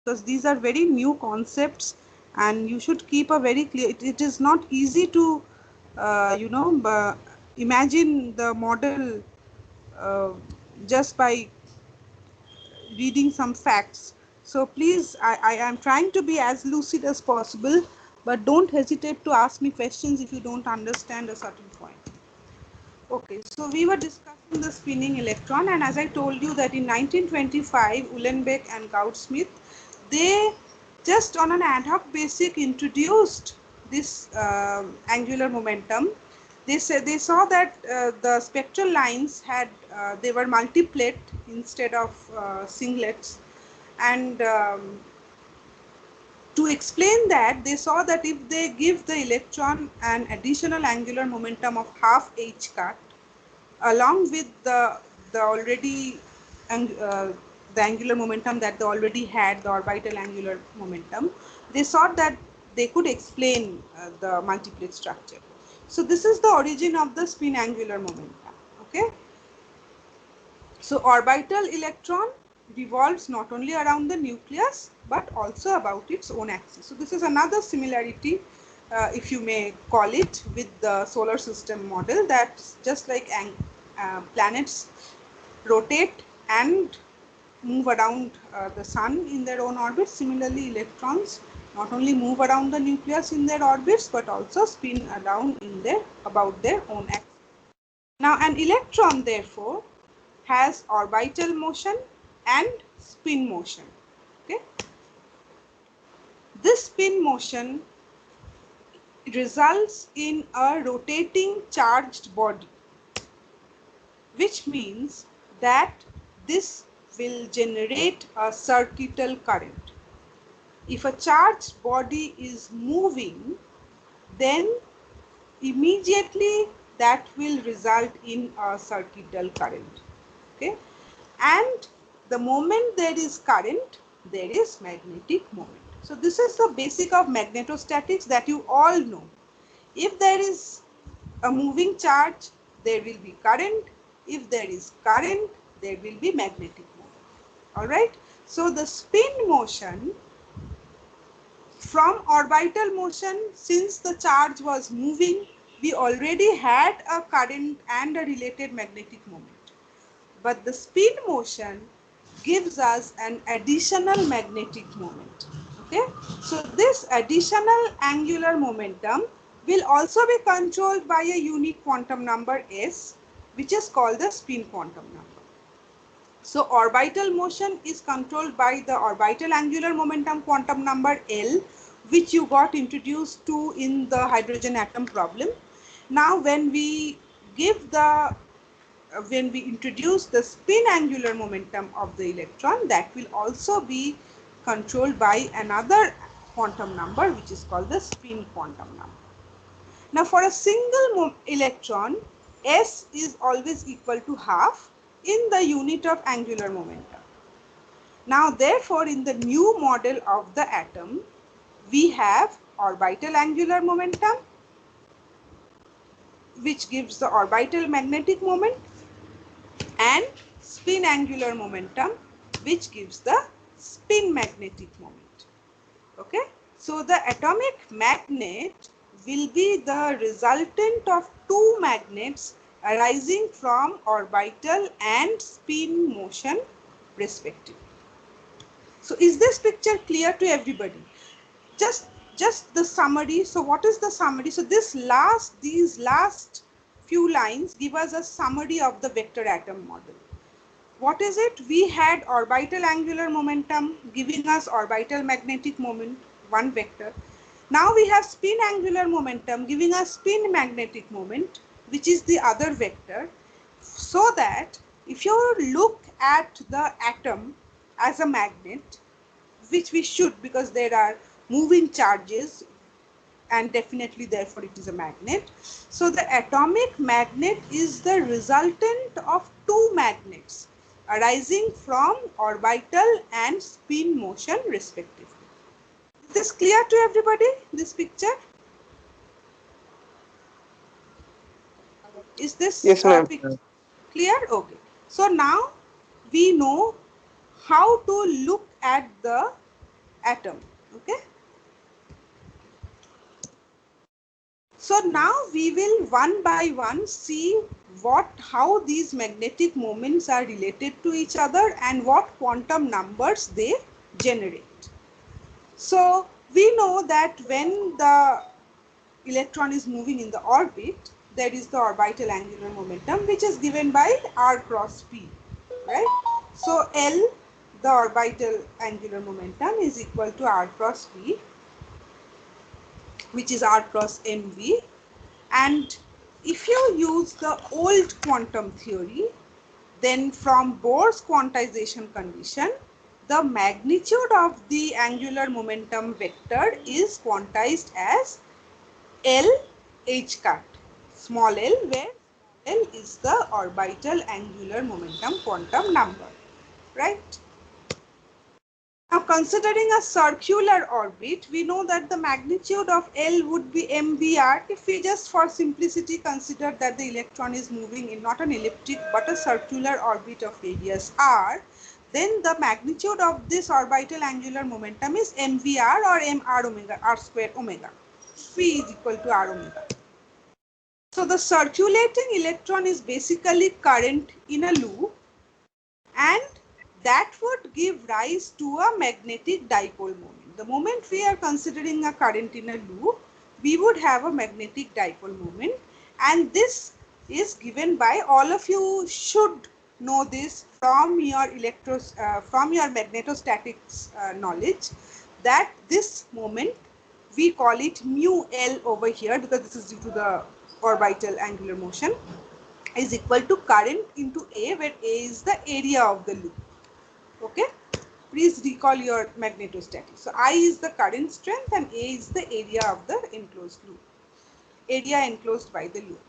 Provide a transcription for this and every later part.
because these are very new concepts and you should keep a very clear, it is not easy to imagine the model uh, just by reading some facts. So please, I am trying to be as lucid as possible, but don't hesitate to ask me questions if you don't understand a certain point. Okay, so we were discussing the spinning electron, and as I told you that in 1925, Uhlenbeck and Goudsmit, they just on an ad hoc basis introduced this angular momentum. They said they saw that the spectral lines had they were multiplet instead of singlets, and to explain that, they saw that if they give the electron an additional angular momentum of half h cut along with the already the angular momentum that they already had, the orbital angular momentum, they thought that they could explain the multiplet structure. So this is the origin of the spin angular momentum. Okay. So orbital electron revolves not only around the nucleus but also about its own axis. So this is another similarity, if you may call it, with the solar system model, that just like planets rotate and move around the sun in their own orbit, similarly electrons not only move around the nucleus in their orbits but also spin around in their about their own axis. Now an electron therefore has orbital motion and spin motion. Okay. This spin motion results in a rotating charged body, which means that this will generate a circuital current. If a charged body is moving, then immediately that will result in a circuital current. Okay. And the moment there is current, there is magnetic moment. So this is the basic of magnetostatics that you all know. If there is a moving charge, there will be current. If there is current, there will be magnetic moment. All right. So the spin motion from orbital motion, since the charge was moving, we already had a current and a related magnetic moment. But the spin motion gives us an additional magnetic moment. Okay. So this additional angular momentum will also be controlled by a unique quantum number S, which is called the spin quantum number. So orbital motion is controlled by the orbital angular momentum quantum number L, which you got introduced to in the hydrogen atom problem. Now when we give the when we introduce the spin angular momentum of the electron, that will also be controlled by another quantum number, which is called the spin quantum number. Now for a single electron, S is always equal to half in the unit of angular momentum. Now therefore in the new model of the atom, we have orbital angular momentum, which gives the orbital magnetic moment, and spin angular momentum, which gives the spin magnetic moment. Okay. So the atomic magnet will be the resultant of two magnets arising from orbital and spin motion respectively. So is this picture clear to everybody? Just the summary. So what is the summary? So these last few lines give us a summary of the vector atom model. What is it? We had orbital angular momentum giving us orbital magnetic moment, one vector. Now we have spin angular momentum giving us spin magnetic moment, which is the other vector. So that if you look at the atom as a magnet, which we should, because there are moving charges and definitely therefore it is a magnet. So the atomic magnet is the resultant of two magnets arising from orbital and spin motion respectively. Is this clear to everybody, this picture? Is this Yes, ma'am. picture clear? Okay. So now we know how to look at the atom. Okay. So now we will one by one see how these magnetic moments are related to each other and what quantum numbers they generate. So we know that when the electron is moving in the orbit, there is the orbital angular momentum, which is given by r cross p, right? So L, the orbital angular momentum, is equal to r cross p, which is r cross mv. And if you use the old quantum theory, then from Bohr's quantization condition, the magnitude of the angular momentum vector is quantized as L h cut, small l, where l is the orbital angular momentum quantum number, right? Now, considering a circular orbit, we know that the magnitude of L would be mvr. If we just for simplicity consider that the electron is moving in not an elliptic but a circular orbit of radius r, then the magnitude of this orbital angular momentum is mvr or mr omega, r square omega. Phi is equal to r omega. So the circulating electron is basically current in a loop, and that would give rise to a magnetic dipole moment. The moment we are considering a current in a loop, we would have a magnetic dipole moment, and this is given by, all of you should know this from your magnetostatics knowledge, that this moment we call it mu L over here, because this is due to the orbital angular motion, is equal to current into A, where A is the area of the loop. Okay, please recall your magnetostatics. So I is the current strength and A is the area of the enclosed loop, area enclosed by the loop.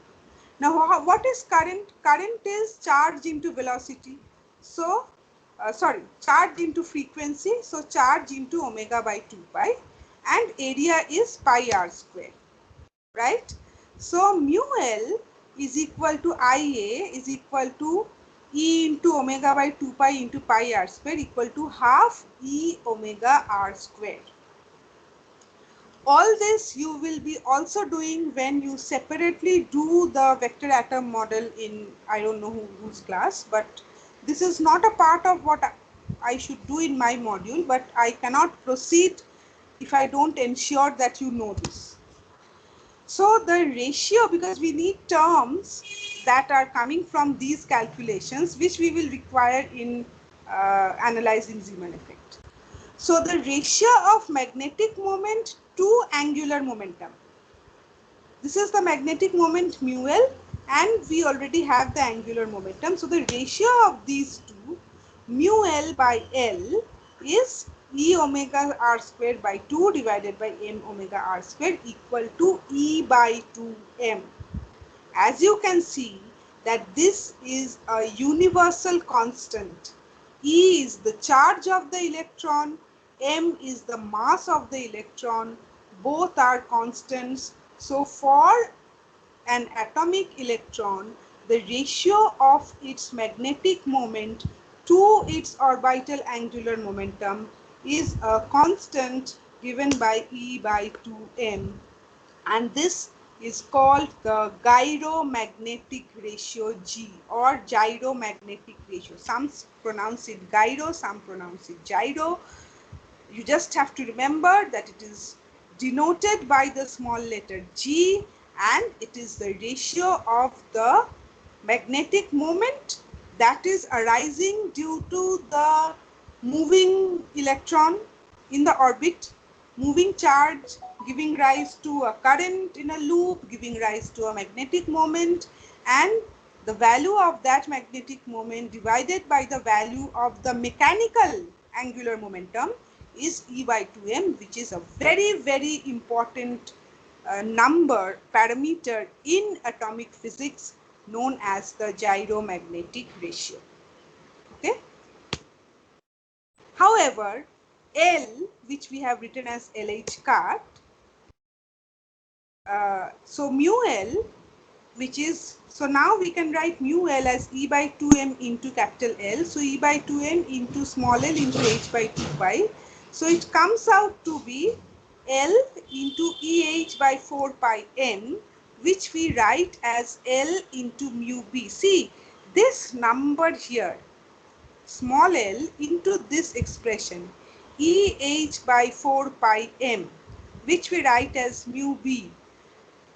Now what is current? Current is charge into velocity. So charge into frequency. So charge into omega by 2 pi, and area is pi r square, right? So mu L is equal to Ia is equal to E into omega by 2 pi into pi r square, equal to half E omega r square. All this you will be also doing when you separately do the vector atom model in, I don't know whose class, but this is not a part of what I should do in my module, but I cannot proceed if I don't ensure that you know this. So the ratio, because we need terms that are coming from these calculations, which we will require in analyzing Zeeman effect. So the ratio of magnetic moment to angular momentum. This is the magnetic moment mu L, and we already have the angular momentum. So the ratio of these two, mu L by L, is E omega r square by 2 divided by m omega r square, equal to E by 2m. As you can see that this is a universal constant. E is the charge of the electron, m is the mass of the electron, both are constants. So for an atomic electron, the ratio of its magnetic moment to its orbital angular momentum is a constant given by E by 2m, and this is called the gyromagnetic ratio G, or gyromagnetic ratio. Some pronounce it gyro, some pronounce it gyro. You just have to remember that it is denoted by the small letter G, and it is the ratio of the magnetic moment that is arising due to the moving electron in the orbit, moving charge giving rise to a current in a loop, giving rise to a magnetic moment, and the value of that magnetic moment divided by the value of the mechanical angular momentum is E by 2m, which is a very, very important parameter in atomic physics, known as the gyromagnetic ratio. Okay. However, L, which we have written as LH cut, so mu L, which is, so now we can write mu L as E by 2m into capital L. So E by 2m into small l into h by 2 pi. So it comes out to be L into EH by 4 pi m, which we write as L into mu B. See, this number here, small l into this expression, EH by 4 pi m, which we write as mu B.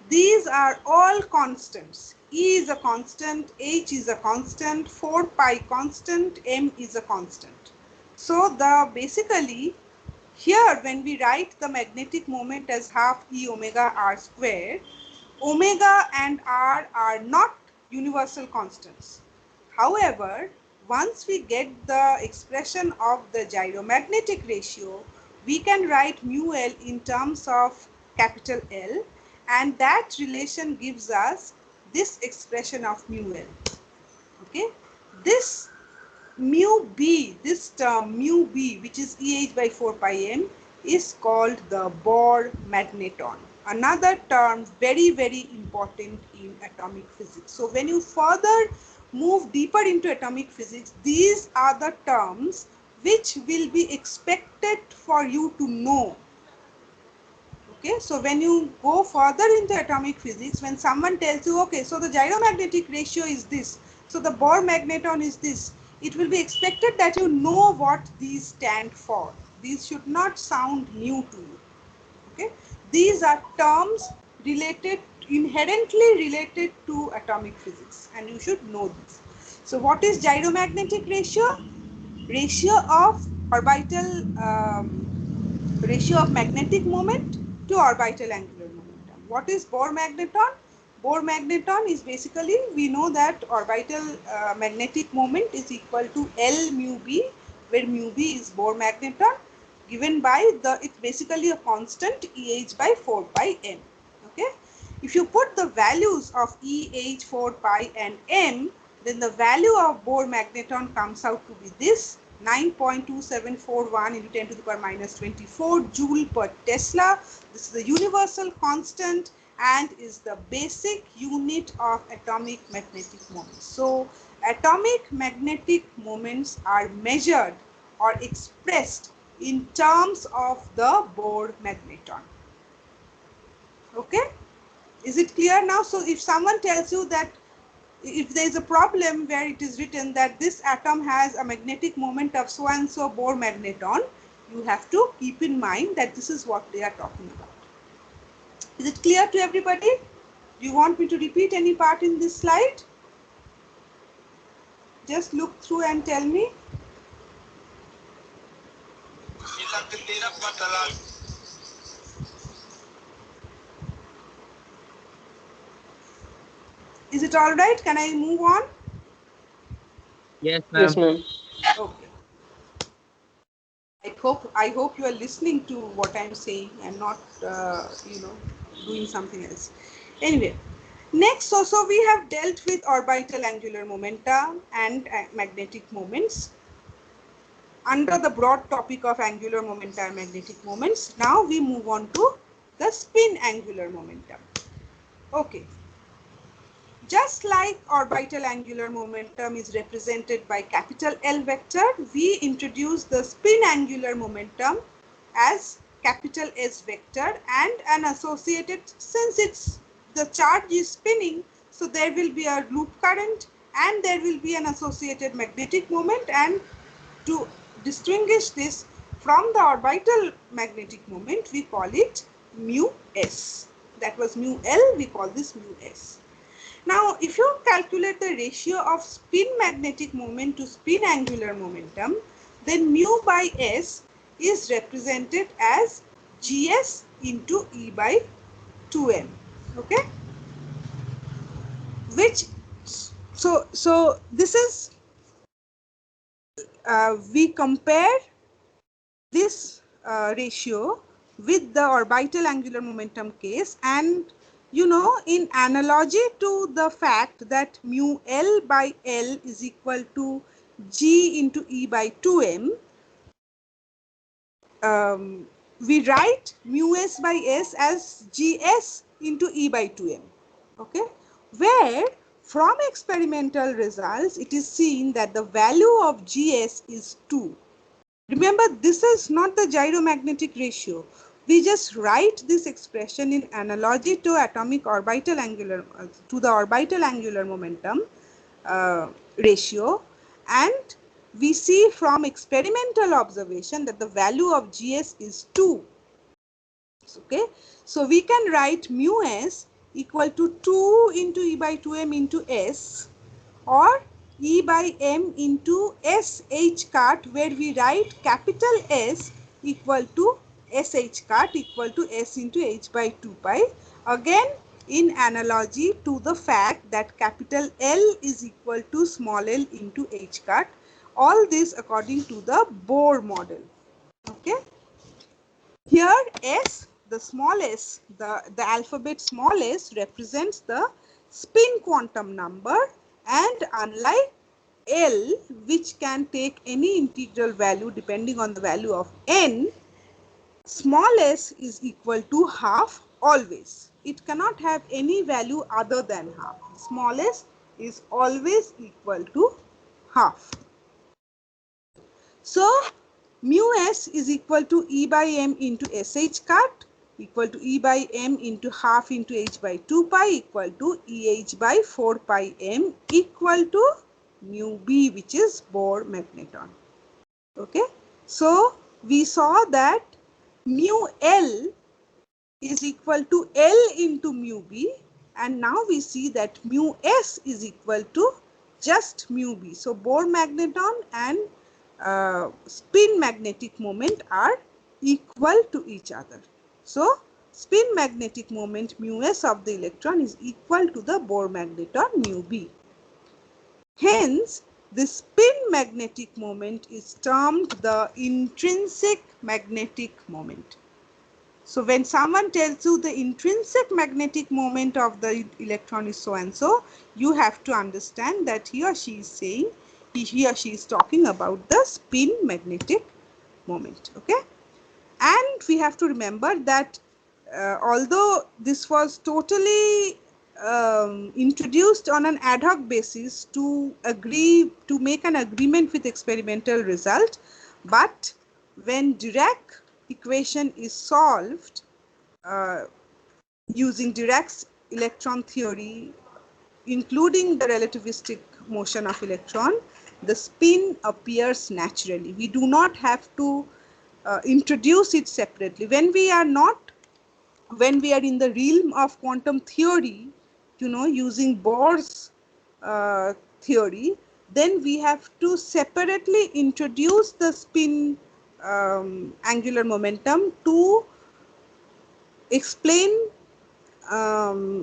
These are all constants. E is a constant, H is a constant, 4 pi constant, M is a constant. So basically here when we write the magnetic moment as half E omega r square, omega and r are not universal constants. However, once we get the expression of the gyromagnetic ratio, we can write mu L in terms of capital L, and that relation gives us this expression of mu L. Okay, this mu B, this term mu B, which is EH by 4 pi m, is called the Bohr magneton. Another term very, very important in atomic physics. So when you further move deeper into atomic physics, these are the terms which will be expected for you to know. Okay, so when you go further into atomic physics, when someone tells you, okay, so the gyromagnetic ratio is this, so the Bohr magneton is this, it will be expected that you know what these stand for. These should not sound new to you. Okay, these are terms related, inherently related to atomic physics, and you should know this. So what is gyromagnetic ratio? Ratio of orbital ratio of magnetic moment to orbital angular momentum. What is Bohr magneton? Bohr magneton is basically, we know that orbital magnetic moment is equal to L mu B, where mu B is Bohr magneton, given by it's basically a constant EH by 4 pi m. Okay, if you put the values of EH, 4 pi and m, then the value of Bohr magneton comes out to be this: 9.2741 into 10 to the power minus 24 joule per Tesla. This is the universal constant and is the basic unit of atomic magnetic moments. So atomic magnetic moments are measured or expressed in terms of the Bohr magneton. Okay, is it clear now? So if someone tells you that, if there is a problem where it is written that this atom has a magnetic moment of so and so Bohr magneton, you have to keep in mind that this is what they are talking about. Is it clear to everybody? Do you want me to repeat any part in this slide? Just look through and tell me. Is it all right? Can I move on? Yes, ma'am. Yes, ma'am. Okay. I hope you are listening to what I'm saying and not, doing something else. Anyway, next also we have dealt with orbital angular momenta and magnetic moments under the broad topic of angular momenta and magnetic moments. Now we move on to the spin angular momentum. Okay. Just like orbital angular momentum is represented by capital L vector, we introduce the spin angular momentum as capital S vector and an associated, since the charge is spinning, so there will be a loop current and there will be an associated magnetic moment, and to distinguish this from the orbital magnetic moment, we call it mu S. That was mu L, we call this mu S. Now, if you calculate the ratio of spin magnetic moment to spin angular momentum, then mu by S is represented as GS into E by 2m. Okay? So this is, we compare this ratio with the orbital angular momentum case, and in analogy to the fact that mu L by L is equal to G into E by 2m, we write mu S by S as GS into E by 2m. Okay, where from experimental results it is seen that the value of GS is 2. Remember, this is not the gyromagnetic ratio. We just write this expression in analogy to atomic orbital angular, to the orbital angular momentum ratio, and we see from experimental observation that the value of GS is 2. Okay, so we can write mu s equal to 2 into E by 2m into S, or E by m into SH cut, where we write capital S equal to SH cut equal to S into H by 2 pi, again in analogy to the fact that capital L is equal to small l into H cut. All this according to the Bohr model. Okay. Here S, the small s, the alphabet small s represents the spin quantum number, and unlike L, which can take any integral value depending on the value of n, small s is equal to half always. It cannot have any value other than half. Small s is always equal to half. So mu s is equal to E by m into SH cut equal to E by m into half into H by 2 pi equal to EH by 4 pi m equal to mu b, which is Bohr magneton. Okay, so we saw that mu L is equal to L into mu b, and now we see that mu S is equal to just mu b. So Bohr magneton and spin magnetic moment are equal to each other. So spin magnetic moment mu s of the electron is equal to the Bohr magneton mu b. Hence, the spin magnetic moment is termed the intrinsic magnetic moment. So when someone tells you the intrinsic magnetic moment of the electron is so and so, you have to understand that he or she is saying, he or she is talking about the spin magnetic moment. Okay, and we have to remember that although this was totally introduced on an ad hoc basis to make an agreement with experimental result, but when Dirac equation is solved using Dirac's electron theory, including the relativistic motion of electron, the spin appears naturally. We do not have to introduce it separately. When we are in the realm of quantum theory, using Bohr's theory, then we have to separately introduce the spin angular momentum to explain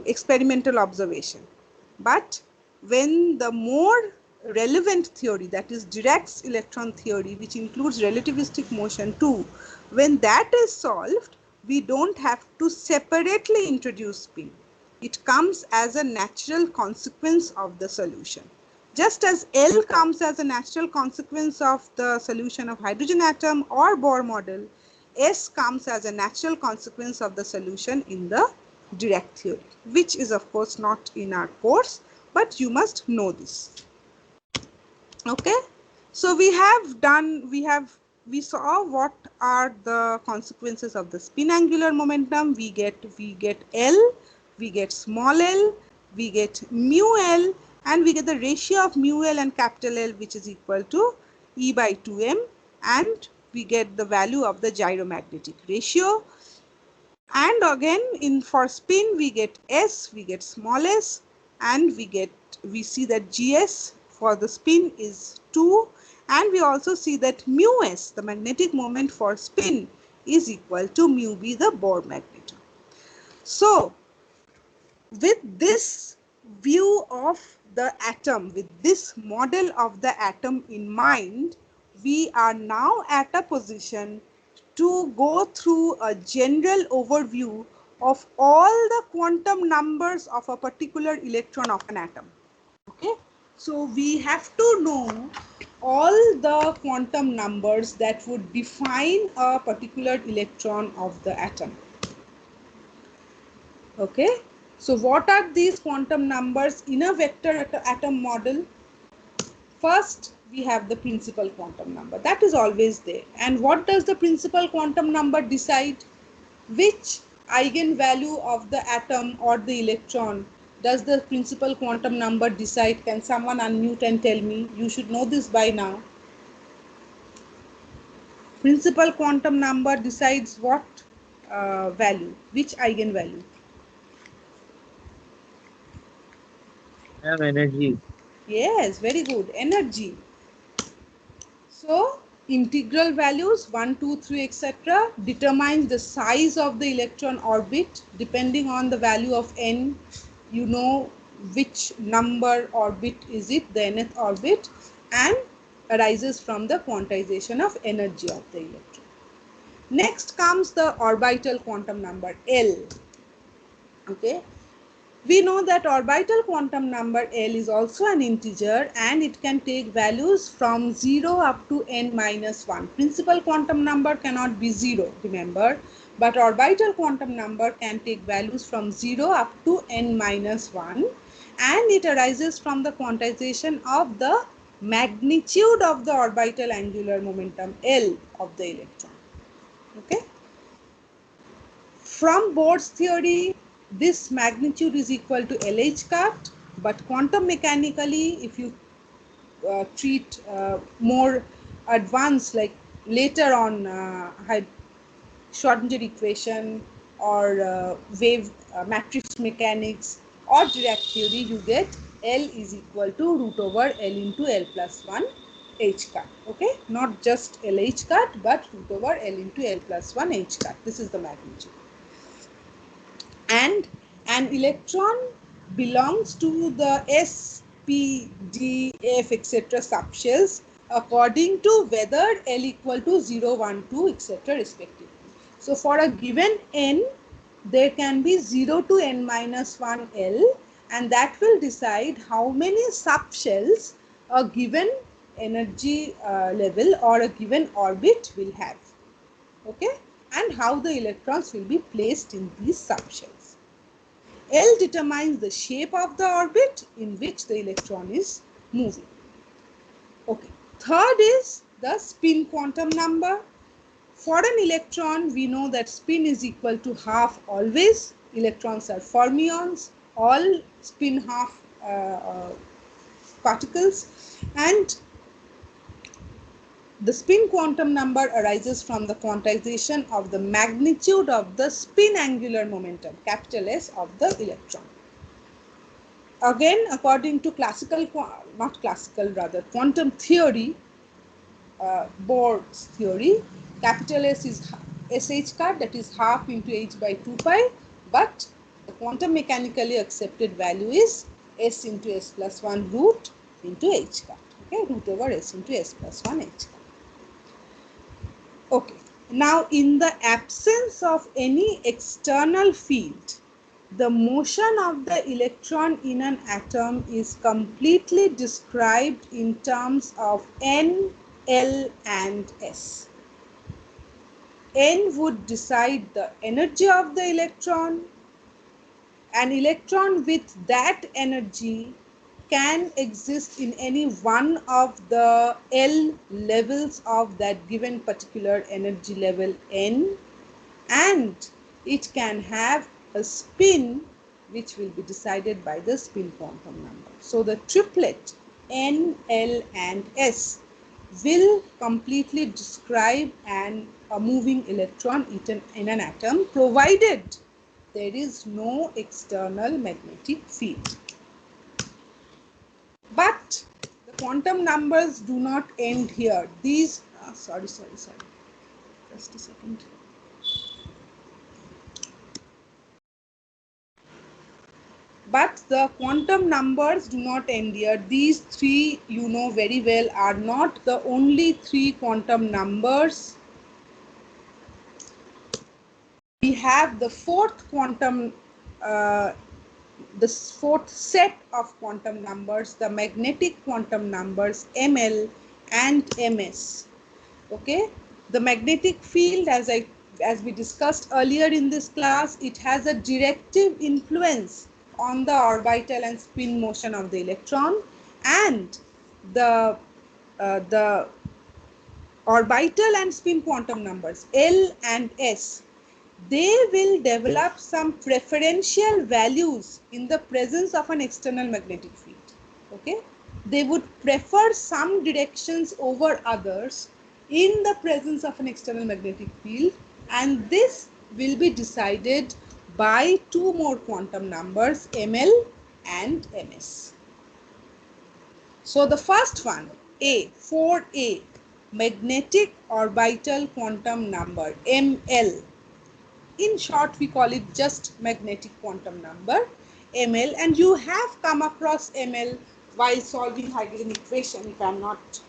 experimental observation. But when the more relevant theory, that is Dirac's electron theory, which includes relativistic motion too, when that is solved, we don't have to separately introduce spin. It comes as a natural consequence of the solution. Just as L comes as a natural consequence of the solution of hydrogen atom or Bohr model, S comes as a natural consequence of the solution in the Dirac theory, which is of course not in our course, but you must know this. Okay, so we saw what are the consequences of the spin angular momentum. We get L, we get small l, we get mu L, and we get the ratio of mu L and capital L, which is equal to E by 2m, and we get the value of the gyromagnetic ratio. And again, for spin we get S, we get small s, and we see that GS for the spin is 2, and we also see that mu s, the magnetic moment for spin, is equal to mu b, the Bohr magneton. So with this view of the atom, with this model of the atom in mind, we are now at a position to go through a general overview of all the quantum numbers of a particular electron of an atom. Okay, so we have to know all the quantum numbers that would define a particular electron of the atom. Okay, so what are these quantum numbers in a vector atom model? First, we have the principal quantum number. That is always there. And what does the principal quantum number decide? Which eigenvalue of the atom or the electron does the principal quantum number decide? Can someone unmute and tell me? You should know this by now. Principal quantum number decides what value? Which eigenvalue? Ma'am, energy. Yes, very good. Energy. So, integral values 1, 2, 3, etc. determines the size of the electron orbit. Depending on the value of n, you know which number orbit is it, the nth orbit, and arises from the quantization of energy of the electron. Next comes the orbital quantum number L. Okay. We know that orbital quantum number L is also an integer and it can take values from 0 up to n minus 1. Principal quantum number cannot be 0, remember, but orbital quantum number can take values from 0 up to n minus 1, and it arises from the quantization of the magnitude of the orbital angular momentum L of the electron. Okay. From Bohr's theory, this magnitude is equal to LH cut, but quantum mechanically, if you treat more advanced, like later on Schrodinger equation or wave matrix mechanics or Dirac theory, you get L is equal to root over L into L plus 1 H cut. Okay, not just LH cut, but root over L into L plus 1 H cut. This is the magnitude. And an electron belongs to the S, P, D, F, etc. subshells according to whether L equal to 0, 1, 2, etc. respectively. So for a given n, there can be 0 to n minus 1 L, and that will decide how many subshells a given energy level or a given orbit will have. Okay, and how the electrons will be placed in these subshells. L determines the shape of the orbit in which the electron is moving. Okay. Third is the spin quantum number. For an electron, we know that spin is equal to half always. Electrons are fermions, all spin half particles, and the spin quantum number arises from the quantization of the magnitude of the spin angular momentum, capital S, of the electron. Again, according to quantum theory, Bohr's theory, capital S is SH cut, that is half into h by 2 pi, but the quantum mechanically accepted value is S into S plus 1 root into h cut. Okay, root over S into S plus 1 h cut. Okay, now in the absence of any external field, the motion of the electron in an atom is completely described in terms of N, L and S. N would decide the energy of the electron. An electron with that energy can exist in any one of the L levels of that given particular energy level N, and it can have a spin which will be decided by the spin quantum number. So the triplet N, L and S will completely describe a moving electron in an atom, provided there is no external magnetic field. But the quantum numbers do not end here. These, sorry. Just a second. But the quantum numbers do not end here. These three, you know very well, are not the only three quantum numbers. We have the fourth quantum the fourth set of quantum numbers, the magnetic quantum numbers ML and MS. Okay, the magnetic field, as we discussed earlier in this class, it has a directive influence on the orbital and spin motion of the electron, and the the orbital and spin quantum numbers L and S, they will develop some preferential values in the presence of an external magnetic field. Okay, they would prefer some directions over others in the presence of an external magnetic field, and this will be decided by two more quantum numbers ML and MS. So the first one, A, 4A, magnetic orbital quantum number, ML. In short, we call it just magnetic quantum number, ML. And you have come across ML while solving hydrogen equation, if I am not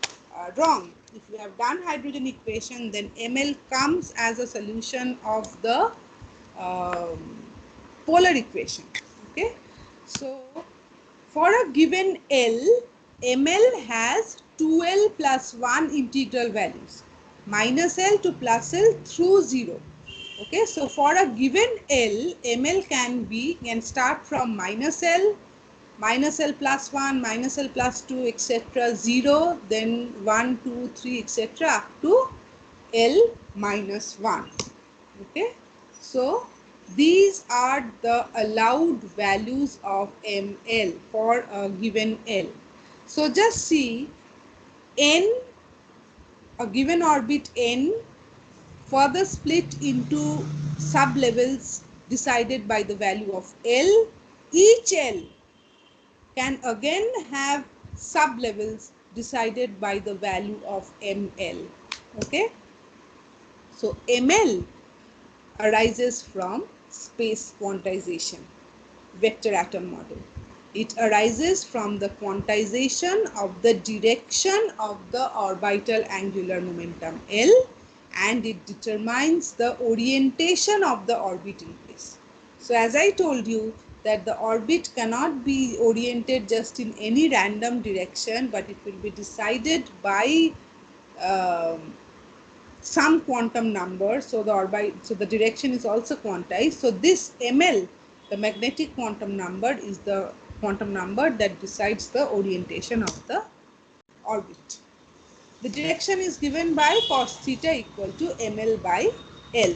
wrong. If you have done hydrogen equation, then ML comes as a solution of the polar equation. Okay, so for a given L, ML has 2L plus 1 integral values, minus L to plus L through 0. Okay, so for a given L, ML can start from minus L plus 1, minus L plus 2, etc. 0, then 1, 2, 3, etc. up to L minus 1. Okay, so these are the allowed values of ML for a given L. So just see N, a given orbit N, further split into sub-levels decided by the value of L. Each L can again have sub-levels decided by the value of ML. Okay, so ML arises from space quantization, vector atom model. It arises from the quantization of the direction of the orbital angular momentum L, and it determines the orientation of the orbit in place. So as I told you that the orbit cannot be oriented just in any random direction, but it will be decided by some quantum number. So the direction is also quantized. So this ML, the magnetic quantum number, is the quantum number that decides the orientation of the orbit. The direction is given by cos theta equal to ML by L.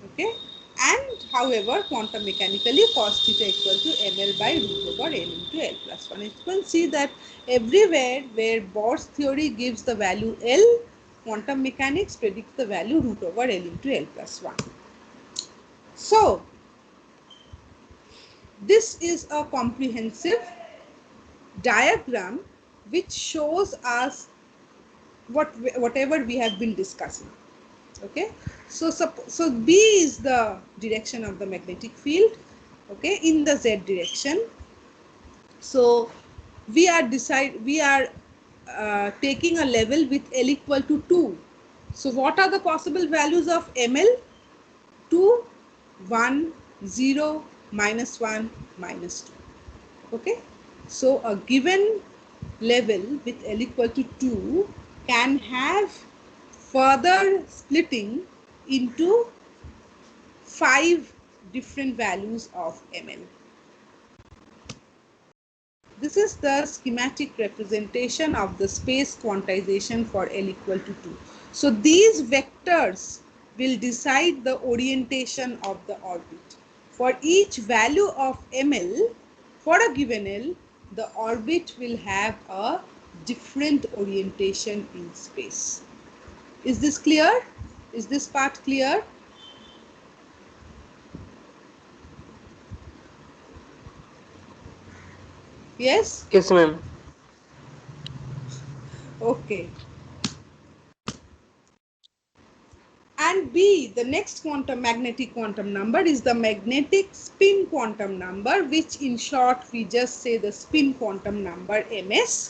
Okay, and however, quantum mechanically cos theta equal to ML by root over L into L plus 1. You can see that everywhere where Bohr's theory gives the value L, quantum mechanics predicts the value root over L into L plus 1. So this is a comprehensive diagram which shows us whatever we have been discussing. Okay, so B is the direction of the magnetic field, okay, in the Z direction. So we are taking a level with L equal to 2. So what are the possible values of ML? 2, 1, 0, minus 1, minus 2. Okay, so a given level with L equal to 2 can have further splitting into 5 different values of ML. This is the schematic representation of the space quantization for L equal to 2. So these vectors will decide the orientation of the orbit. For each value of ML, for a given L, the orbit will have a different orientation in space. Is this clear? Is this part clear? Yes? Yes, ma'am. Okay. And B, the next magnetic quantum number is the magnetic spin quantum number, which in short we just say the spin quantum number MS.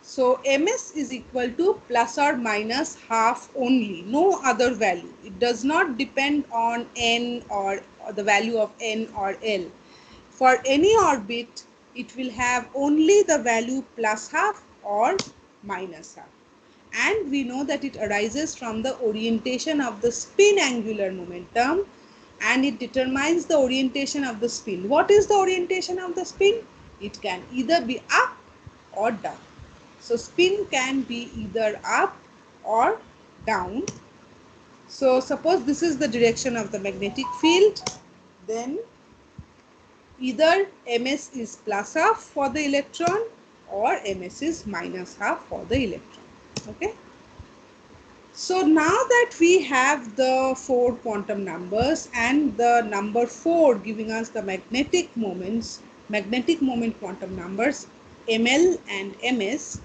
So MS is equal to plus or minus half only, no other value. It does not depend on N or the value of N or L. For any orbit, it will have only the value plus half or minus half. And we know that it arises from the orientation of the spin angular momentum, and it determines the orientation of the spin. What is the orientation of the spin? It can either be up or down. So spin can be either up or down. So suppose this is the direction of the magnetic field, then either ms is plus half for the electron or ms is minus half for the electron. Okay. So now that we have the four quantum numbers and the number 4 giving us the magnetic moment quantum numbers ml and ms,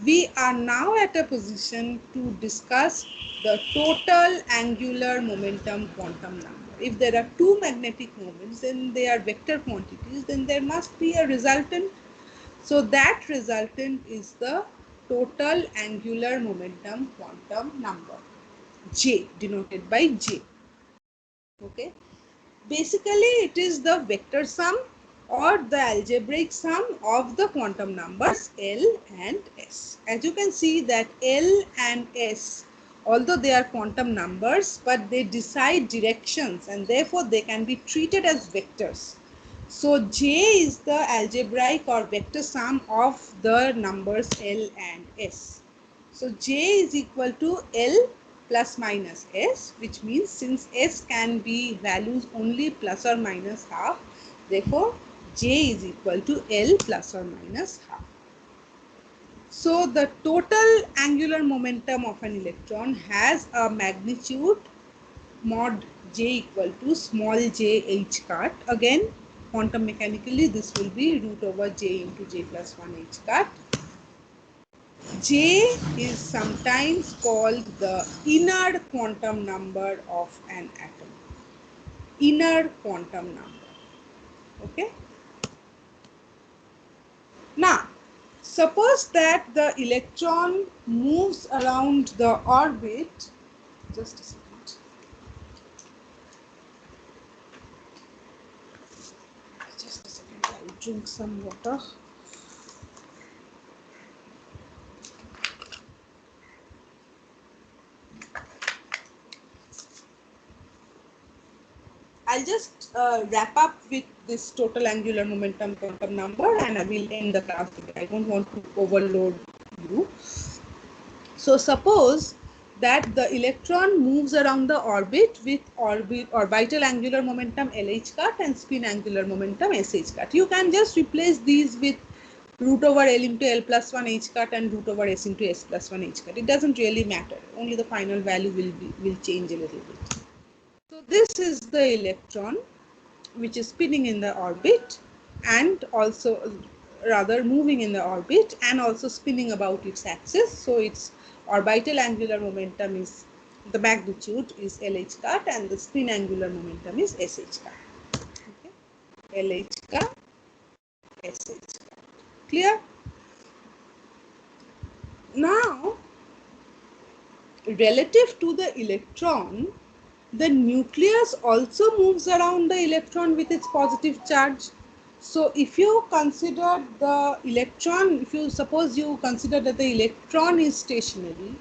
we are now at a position to discuss the total angular momentum quantum number. If there are two magnetic moments, then they are vector quantities, then there must be a resultant. So that resultant is the total angular momentum quantum number, J, denoted by J. Okay. Basically, it is the vector sum or the algebraic sum of the quantum numbers L and S. As you can see that L and S, although they are quantum numbers, but they decide directions and therefore they can be treated as vectors. So J is the algebraic or vector sum of the numbers L and S. So J is equal to L plus minus S, which means since S can be values only plus or minus half, therefore J is equal to L plus or minus half. So the total angular momentum of an electron has a magnitude mod J equal to small j h cut. Again, quantum mechanically this will be root over J into J plus 1 h cut. J is sometimes called the inner quantum number of an atom. Inner quantum number. Okay. Now, suppose that the electron moves around the orbit. Just a second. Just a second. I'll drink some water. I'll just wrap up with this total angular momentum quantum number and I will end the class today. I don't want to overload you. So suppose that the electron moves around the orbit with orbital angular momentum LH cut and spin angular momentum SH cut. You can just replace these with root over L into L plus 1 H cut and root over S into S plus 1 H cut. It doesn't really matter. Only the final value will change a little bit. So this is the electron which is spinning in the orbit and also rather moving in the orbit and also spinning about its axis. So its orbital angular momentum is, the magnitude is LH cut and the spin angular momentum is SH cut. Okay. LH cut, SH cut. Clear? Now, relative to the electron, the nucleus also moves around the electron with its positive charge. So if you consider the electron, if you suppose you consider that the electron is stationary,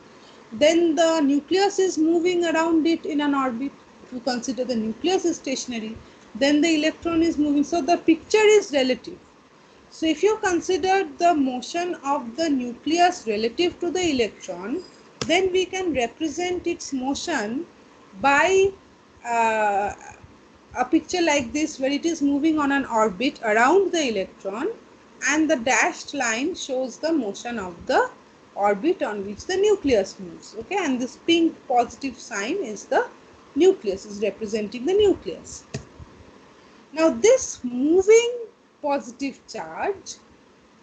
then the nucleus is moving around it in an orbit. If you consider the nucleus is stationary, then the electron is moving. So the picture is relative. So if you consider the motion of the nucleus relative to the electron, then we can represent its motion by a picture like this, where it is moving on an orbit around the electron and the dashed line shows the motion of the orbit on which the nucleus moves. Okay, and this pink positive sign is the nucleus, is representing the nucleus. Now this moving positive charge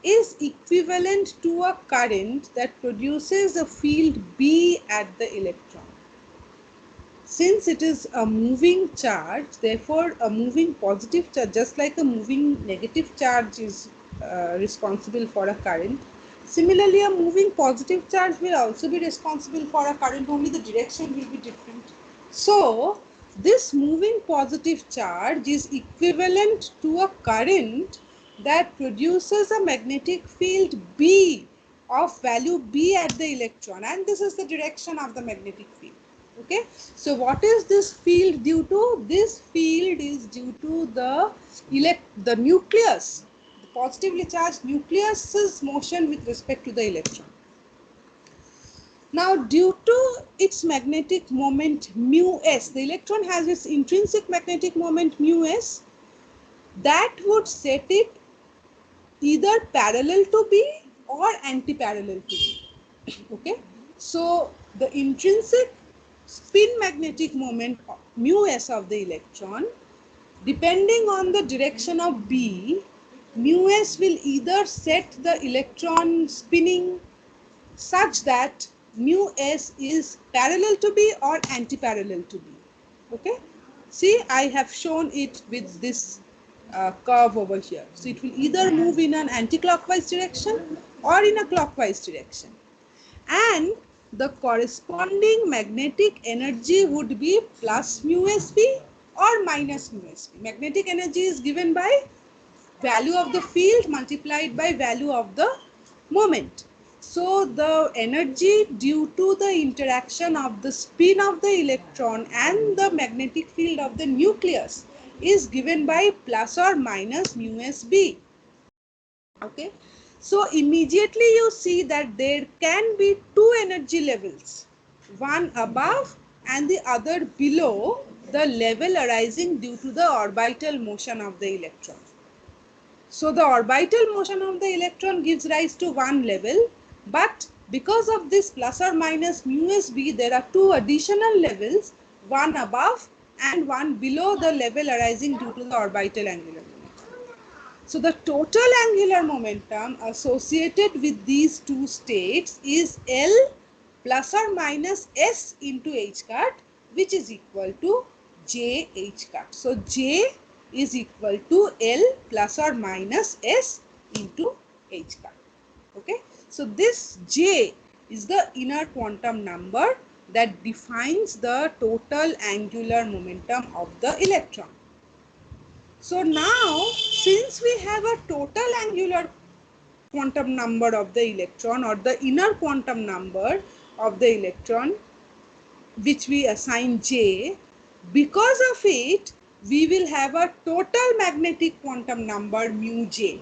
is equivalent to a current that produces a field B at the electron. Since it is a moving charge, therefore a moving positive charge, just like a moving negative charge is responsible for a current, similarly a moving positive charge will also be responsible for a current, only the direction will be different. So this moving positive charge is equivalent to a current that produces a magnetic field B of value B at the electron, and this is the direction of the magnetic field. Okay, so what is this field due to? This field is due to the nucleus. The positively charged nucleus's motion with respect to the electron. Now, due to its magnetic moment mu s, the electron has its intrinsic magnetic moment mu s, that would set it either parallel to B or anti-parallel to B. Okay, so the intrinsic spin magnetic moment mu s of the electron, depending on the direction of B, mu s will either set the electron spinning such that mu s is parallel to B or anti-parallel to B. Okay, see, I have shown it with this curve over here. So it will either move in an anti-clockwise direction or in a clockwise direction, and the corresponding magnetic energy would be plus mu sb or minus mu sb. Magnetic energy is given by value of the field multiplied by value of the moment. So the energy due to the interaction of the spin of the electron and the magnetic field of the nucleus is given by plus or minus mu sb. Okay, so immediately you see that there can be two energy levels, one above and the other below the level arising due to the orbital motion of the electron. So the orbital motion of the electron gives rise to one level, but because of this plus or minus mu sb, there are two additional levels, one above and one below the level arising due to the orbital angular momentum. So the total angular momentum associated with these two states is L plus or minus S into h cut, which is equal to J h cut. So J is equal to L plus or minus S into h cut. Okay, so this J is the inner quantum number that defines the total angular momentum of the electron. So now, since we have a total angular quantum number of the electron, or the inner quantum number of the electron, which we assign J, because of it, we will have a total magnetic quantum number mu J.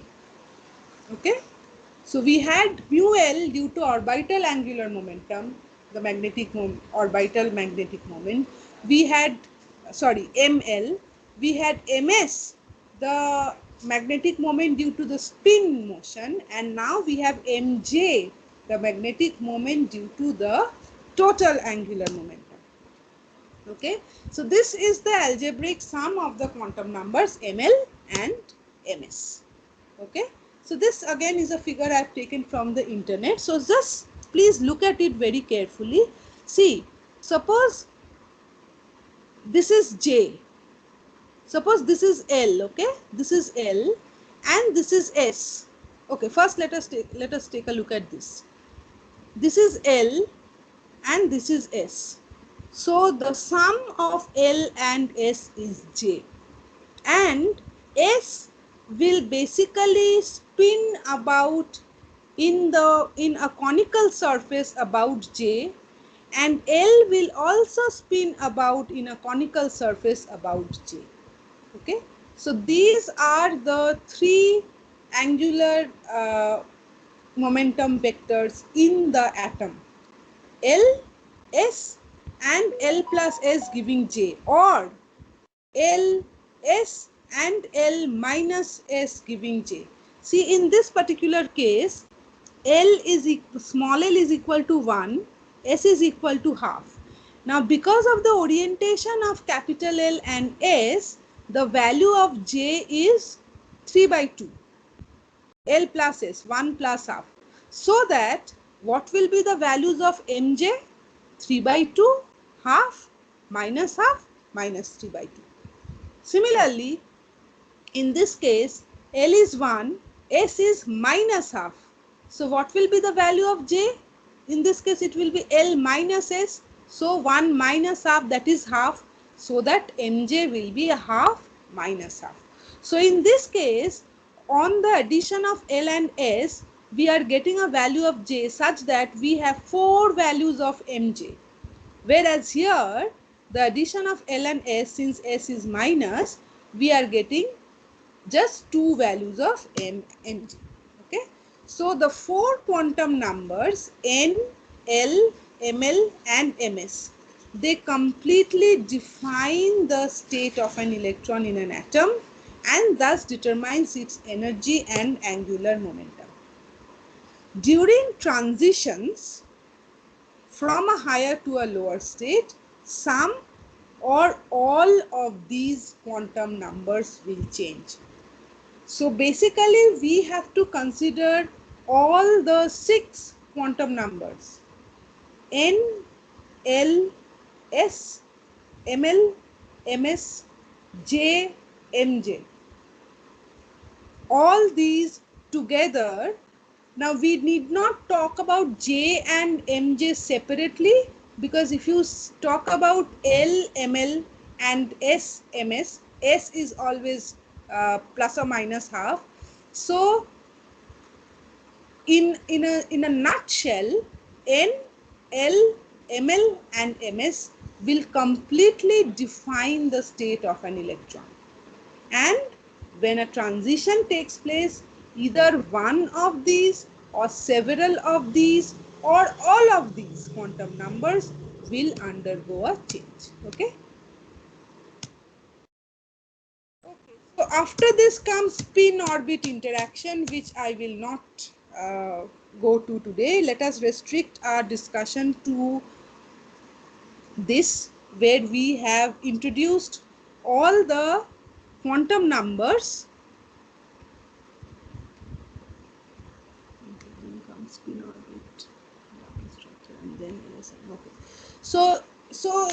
Okay, so we had mu L due to orbital angular momentum, the orbital magnetic moment. We had, ML. We had ms, the magnetic moment due to the spin motion, and now we have mj, the magnetic moment due to the total angular momentum. Okay, so this is the algebraic sum of the quantum numbers ml and ms. Okay, so this again is a figure I have taken from the internet, so just please look at it very carefully. See, suppose this is J, suppose this is L. Okay, this is L and this is S. Okay, first let us take a look at this. This is L and this is S. So the sum of L and S is J, and S will basically spin about in a conical surface about J, and L will also spin about in a conical surface about J. Okay, so these are the three angular momentum vectors in the atom: L, S and L plus S giving J, or L, S and L minus S giving J. See, in this particular case, small l is equal to 1, S is equal to half. Now, because of the orientation of capital L and S, the value of J is 3 by 2. L plus S, 1 plus half. So that what will be the values of Mj? 3 by 2, half, minus 3 by 2. Similarly, in this case, L is 1, S is minus half. So what will be the value of J? In this case, it will be L minus S. So 1 minus half, that is half. So that Mj will be a half minus half. So in this case, on the addition of L and S, we are getting a value of J such that we have 4 values of Mj. Whereas here, the addition of L and S, since S is minus, we are getting just two values of m and g. Okay, so the four quantum numbers n, l, ml and ms, they completely define the state of an electron in an atom and thus determines its energy and angular momentum. During transitions from a higher to a lower state, some or all of these quantum numbers will change. So basically we have to consider all the 6 quantum numbers n, l, s, ml, ms, j, mj. All these together. Now we need not talk about j and mj separately, because if you talk about l, ml and s, ms, s is always plus or minus half. So in a nutshell, n, l, ml and ms will completely define the state of an electron. And when a transition takes place, either one of these or several of these or all of these quantum numbers will undergo a change. Okay. So after this comes spin orbit interaction, which I will not go to today. Let us restrict our discussion to this, where we have introduced all the quantum numbers. Spin orbit, and then LSM. Okay. So